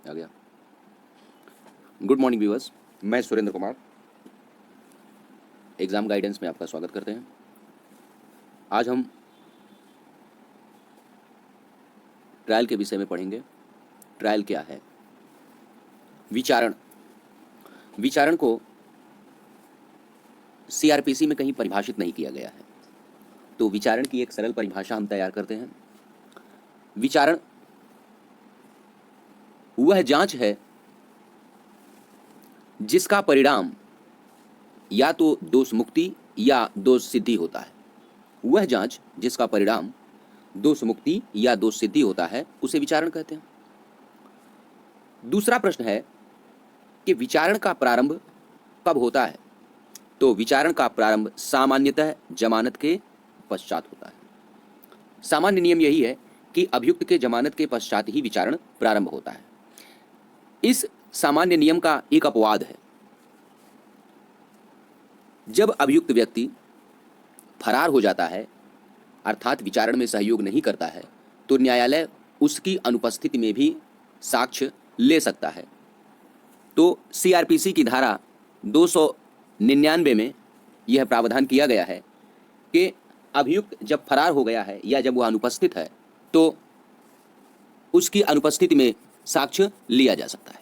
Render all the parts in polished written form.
आ गया। Good morning viewers, मैं Surendra Kumar exam guidance में आपका स्वागत करते हैं। आज हम ट्रायल के विषय में पढ़ेंगे। ट्रायल क्या है? विचारण। विचारण को सीआरपीसी में कहीं परिभाषित नहीं किया गया है, तो विचारण की एक सरल परिभाषा हम तैयार करते हैं। विचारण वह जांच है जिसका परिणाम या तो दोष मुक्ति या दोष सिद्धि होता है। वह जांच जिसका परिणाम दोष मुक्ति या दोष सिद्धि होता है उसे विचारण कहते हैं। दूसरा प्रश्न है कि विचारण का प्रारंभ कब होता है? तो विचारण का प्रारंभ सामान्यतः जमानत के पश्चात होता है। सामान्य नियम यही है कि अभियुक्त के जमानत के पश्चात ही विचारण प्रारंभ होता है। इस सामान्य नियम का एक अपवाद है। जब अभियुक्त व्यक्ति फरार हो जाता है अर्थात विचारण में सहयोग नहीं करता है, तो न्यायालय उसकी अनुपस्थिति में भी साक्ष्य ले सकता है। तो सीआरपीसी की धारा 299 में यह प्रावधान किया गया है कि अभियुक्त जब फरार हो गया है या जब वह अनुपस्थित है तो उसकी अनुपस्थिति में साक्ष्य लिया जा सकता है।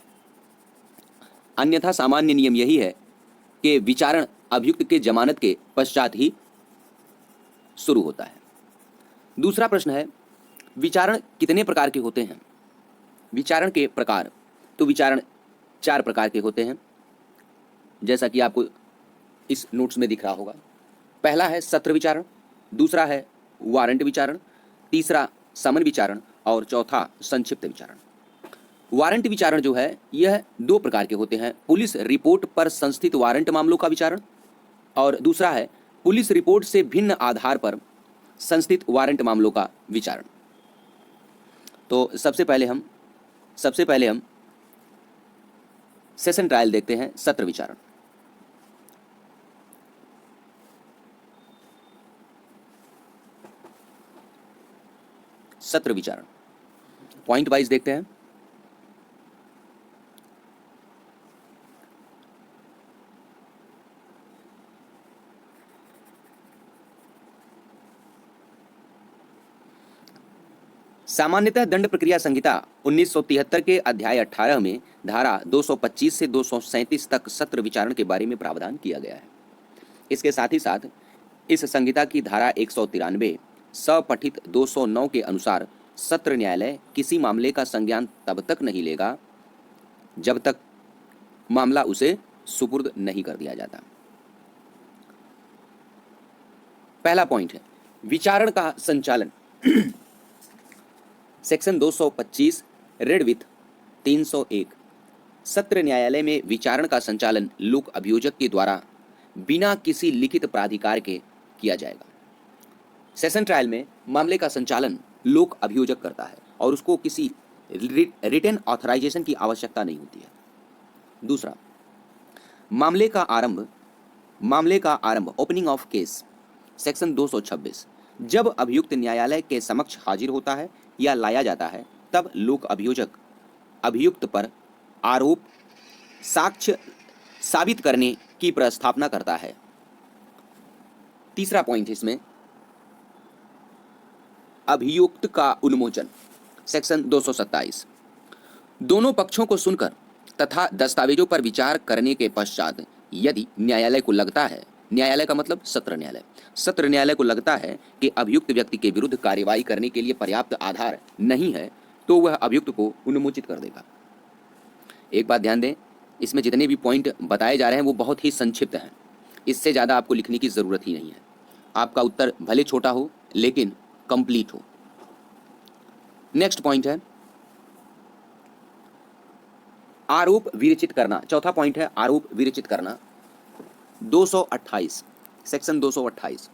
अन्यथा सामान्य नियम यही है कि विचारण अभियुक्त के जमानत के पश्चात ही शुरू होता है। दूसरा प्रश्न है, विचारण कितने प्रकार के होते हैं? विचारण के प्रकार, तो विचारण 4 प्रकार के होते हैं, जैसा कि आपको इस नोट्स में दिख रहा होगा। पहला है सत्र विचारण, दूसरा है वारंट विचारण, तीसरा समन विचारण और चौथा संक्षिप्त विचारण। वारंट विचारण जो है यह 2 प्रकार के होते हैं। पुलिस रिपोर्ट पर संस्थित वारंट मामलों का विचारण और दूसरा है पुलिस रिपोर्ट से भिन्न आधार पर संस्थित वारंट मामलों का विचारण। तो सबसे पहले हम सेशन ट्रायल देखते हैं, सत्र विचारण। सत्र विचारण पॉइंट वाइज देखते हैं। सामान्यतः दंड प्रक्रिया संहिता 1973 के अध्याय 18 में धारा 225 से 237 तक सत्र विचारण के बारे में प्रावधान किया गया है। इसके साथ ही साथ इस संहिता की धारा 193 सपठित 209 के अनुसार सत्र न्यायालय किसी मामले का संज्ञान तब तक नहीं लेगा जब तक मामला उसे सुपुर्द नहीं कर दिया जाता। पहला पॉइंट है विचारण का संचालन। सेक्शन 225 रेड विथ 301 सत्र न्यायालय में विचारण का संचालन लोक अभियोजक के द्वारा बिना किसी लिखित प्राधिकार के किया जाएगा। सेशन ट्रायल में मामले का संचालन लोक अभियोजक करता है और उसको किसी रिटन ऑथराइजेशन की आवश्यकता नहीं होती है। दूसरा, मामले का आरंभ ओपनिंग ऑफ केस। सेक्शन 226 जब अभियुक्त न्यायालय के समक्ष हाजिर होता है या लाया जाता है तब लोक अभियोजक अभियुक्त पर आरोप साक्ष्य साबित करने की प्रस्थापना करता है। तीसरा पॉइंट इसमें अभियुक्त का उन्मोचन। सेक्शन 227 दोनों पक्षों को सुनकर तथा दस्तावेजों पर विचार करने के पश्चात यदि न्यायालय को लगता है, न्यायालय का मतलब सत्र न्यायालय को लगता है कि अभियुक्त व्यक्ति के विरुद्ध कार्यवाही करने के लिए पर्याप्त आधार नहीं है तो वह अभियुक्त को उन्मोचित कर देगा। एक बात ध्यान दें, इसमें जितने भी पॉइंट बताए जा रहे हैं वो बहुत ही संक्षिप्त हैं। इससे ज़्यादा आपको लिखने की ज़रूरत ही नहीं है। आपका उत्तर भले छोटा हो लेकिन कंप्लीट हो। नेक्स्ट पॉइंट है आरोप विरचित करना। चौथा पॉइंट है आरोप विरचित करना। 228 सेक्शन 227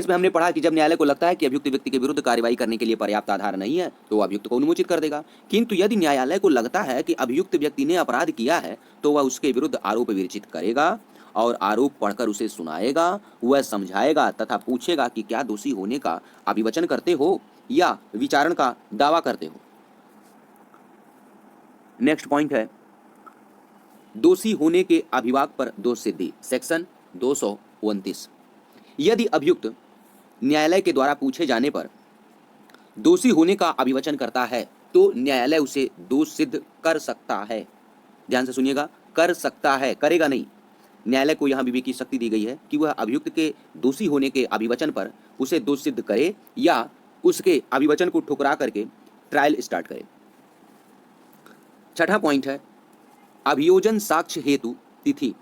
में हमने पढ़ा कि जब न्यायालय को लगता है कि अभियुक्त व्यक्ति के विरुद्ध कार्यवाही करने के लिए पर्याप्त आधार नहीं है तो वह अभियुक्त को उन्मोचित कर देगा। किंतु यदि न्यायालय को लगता है कि अभियुक्त व्यक्ति ने अपराध किया है तो वह उसके विरुद्ध आरोप विरचित करेगा और आरोप पढ़कर उसे सुनाएगा, वह समझाएगा तथा पूछेगा कि क्या दोषी होने का अभिवचन करते हो या विचारण का दावा करते हो। नेक्स्ट पॉइंट है दोषी होने के अभिभाग पर दोष सिद्धि, सेक्शन 229। यदि अभियुक्त न्यायालय के द्वारा पूछे जाने पर दोषी होने का अभिवचन करता है तो न्यायालय उसे दोष सिद्ध कर सकता है। ध्यान से सुनिएगा, कर सकता है, करेगा नहीं। न्यायालय को यहां विवेक की शक्ति दी गई है कि वह अभियुक्त के दोषी होने के अभिवचन पर उसे दोष सिद्ध करे या उसके अभिवचन को ठुकरा करके ट्रायल स्टार्ट करे। छठा पॉइंट है अभियोजन साक्ष्य हेतु तिथि,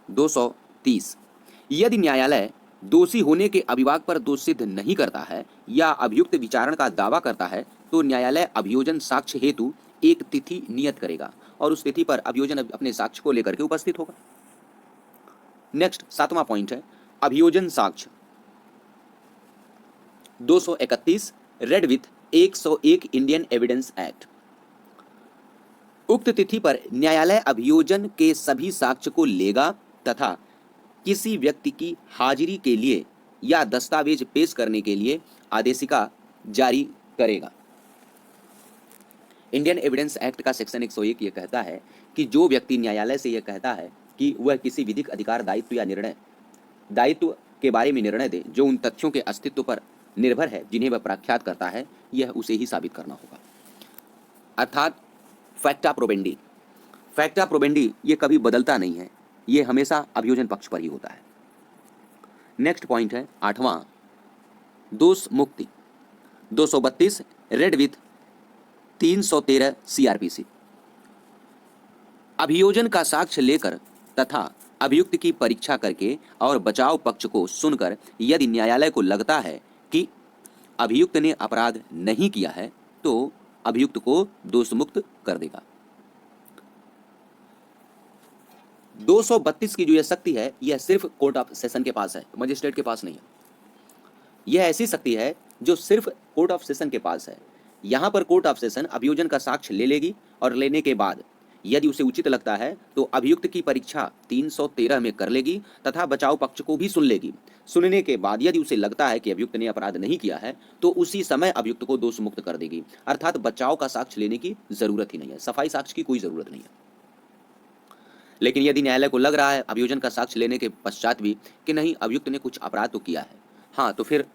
230। यदि न्यायालय दोषी होने के अभिभाग पर दोष सिद्ध नहीं करता है या अभियुक्त विचारण का दावा करता है तो न्यायालय अभियोजन साक्ष्य हेतु एक तिथि नियत करेगा और उस तिथि पर अभियोजन अपने साक्ष्य को लेकर के उपस्थित होगा। नेक्स्ट 7वां पॉइंट है अभियोजन साक्ष्य, 231 red with 101 Indian evidence act. उक्त तिथि पर न्यायालय अभियोजन के सभी साक्ष्य को लेगा तथा किसी व्यक्ति की हाजिरी के लिए या दस्तावेज पेश करने के लिए आदेशिका जारी करेगा। इंडियन एविडेंस एक्ट का सेक्शन 101 यह कहता है कि जो व्यक्ति न्यायालय से यह कहता है कि वह किसी विधिक अधिकार दायित्व या दायित्व के बारे में निर्णय दे जो उन तथ्यों के अस्तित्व पर निर्भर है जिन्हें वह प्रख्यात करता है, यह उसे ही साबित करना होगा। अर्थात फैक्टा प्रोबेंडी, फैक्टा प्रोबेंडी ये कभी बदलता नहीं है, ये हमेशा अभियोजन पक्ष पर ही होता है। नेक्स्ट पॉइंट है 8वां दोष मुक्ति, 232 रेड विथ 313 सीआरपीसी। अभियोजन का साक्ष्य लेकर तथा अभियुक्त की परीक्षा करके और बचाव पक्ष को सुनकर यदि न्यायालय को लगता है कि अभियुक्त ने अपराध नहीं किया है तो अभियुक्त को दोष मुक्त कर देगा। 232 की जो यह शक्ति है यह सिर्फ कोर्ट ऑफ सेशन के पास है, मजिस्ट्रेट के पास नहीं है। यह ऐसी शक्ति है जो सिर्फ कोर्ट ऑफ सेशन के पास है। यहां पर कोर्ट ऑफ सेशन अभियोजन का साक्ष्य ले लेगी और लेने के बाद यदि उसे उचित लगता है तो अभियुक्त की परीक्षा 313 में कर लेगी तथा बचाव पक्ष को भी सुन लेगी। सुनने के बाद यदि उसे लगता है कि अभियुक्त ने अपराध नहीं किया है तो उसी समय अभियुक्त को दोष मुक्त कर देगी। अर्थात बचाव का साक्ष्य लेने की जरूरत ही नहीं है, सफाई साक्ष्य की कोई जरूरत नहीं है। लेकिन यदि न्यायालय को लग रहा है अभियोजन का साक्ष्य लेने के पश्चात भी कि नहीं अभियुक्त ने कुछ अपराध तो किया है, हाँ, तो फिर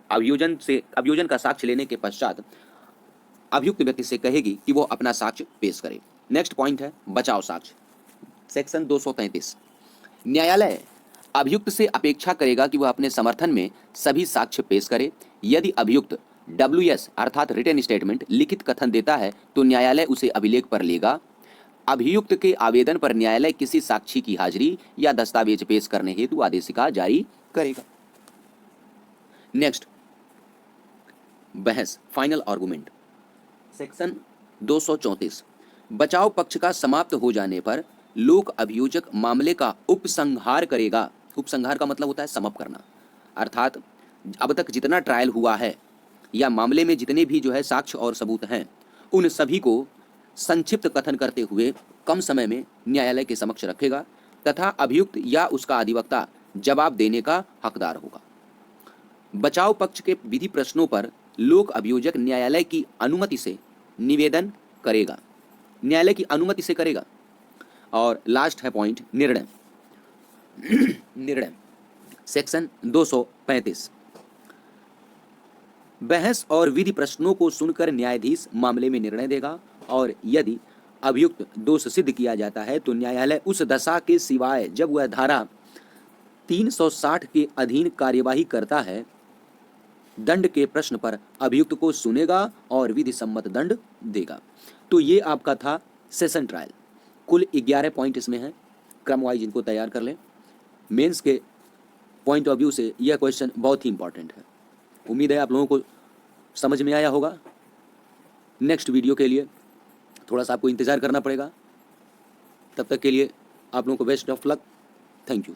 अभियोजन का साक्ष्य लेने के पश्चात अभियुक्त व्यक्ति से कहेगी कि वो अपना साक्ष्य पेश करे। नेक्स्ट पॉइंट है बचाव साक्ष्य, सेक्शन 233। न्यायालय अभियुक्त से अपेक्षा करेगा कि वह अपने समर्थन में सभी साक्ष्य पेश करे। यदि अभियुक्त WS अर्थात रिटन स्टेटमेंट लिखित कथन देता है तो न्यायालय उसे अभिलेख पर लेगा। अभियुक्त के आवेदन पर न्यायालय किसी साक्षी की हाजिरी या दस्तावेज पेश करने हेतु आदेशिका जारी करेगा। नेक्स्ट बहस फाइनल आर्गुमेंट, सेक्शन 234। बचाव पक्ष का समाप्त हो जाने पर लोक अभियोजक मामले का उपसंहार करेगा। उपसंहार का मतलब होता है समअप करना, अर्थात अब तक जितना ट्रायल हुआ है या मामले में जितने भी जो है साक्ष्य और सबूत हैं उन सभी को संक्षिप्त कथन करते हुए कम समय में न्यायालय के समक्ष रखेगा तथा अभियुक्त या उसका अधिवक्ता जवाब देने का हकदार होगा। बचाव पक्ष के विधि प्रश्नों पर लोक अभियोजक न्यायालय की अनुमति से निवेदन करेगा, न्यायालय की अनुमति से करेगा। और लास्ट है पॉइंट निर्णय, निर्णय सेक्शन 235। बहस और विधि प्रश्नों को सुनकर न्यायाधीश मामले में निर्णय देगा और यदि अभियुक्त दोष सिद्ध किया जाता है तो न्यायालय उस दशा के सिवाय जब वह धारा 360 के अधीन कार्यवाही करता है दंड के प्रश्न पर अभियुक्त को सुनेगा और विधि सम्मत दंड देगा। तो ये आपका था सेशन ट्रायल। कुल 11 पॉइंट इसमें हैं, क्रम वाइज इनको तैयार कर लें। मेंस के पॉइंट ऑफ व्यू से यह क्वेश्चन बहुत ही इंपॉर्टेंट है। उम्मीद है आप लोगों को समझ में आया होगा। नेक्स्ट वीडियो के लिए थोड़ा सा आपको इंतज़ार करना पड़ेगा। तब तक के लिए आप लोगों को best of luck. Thank you.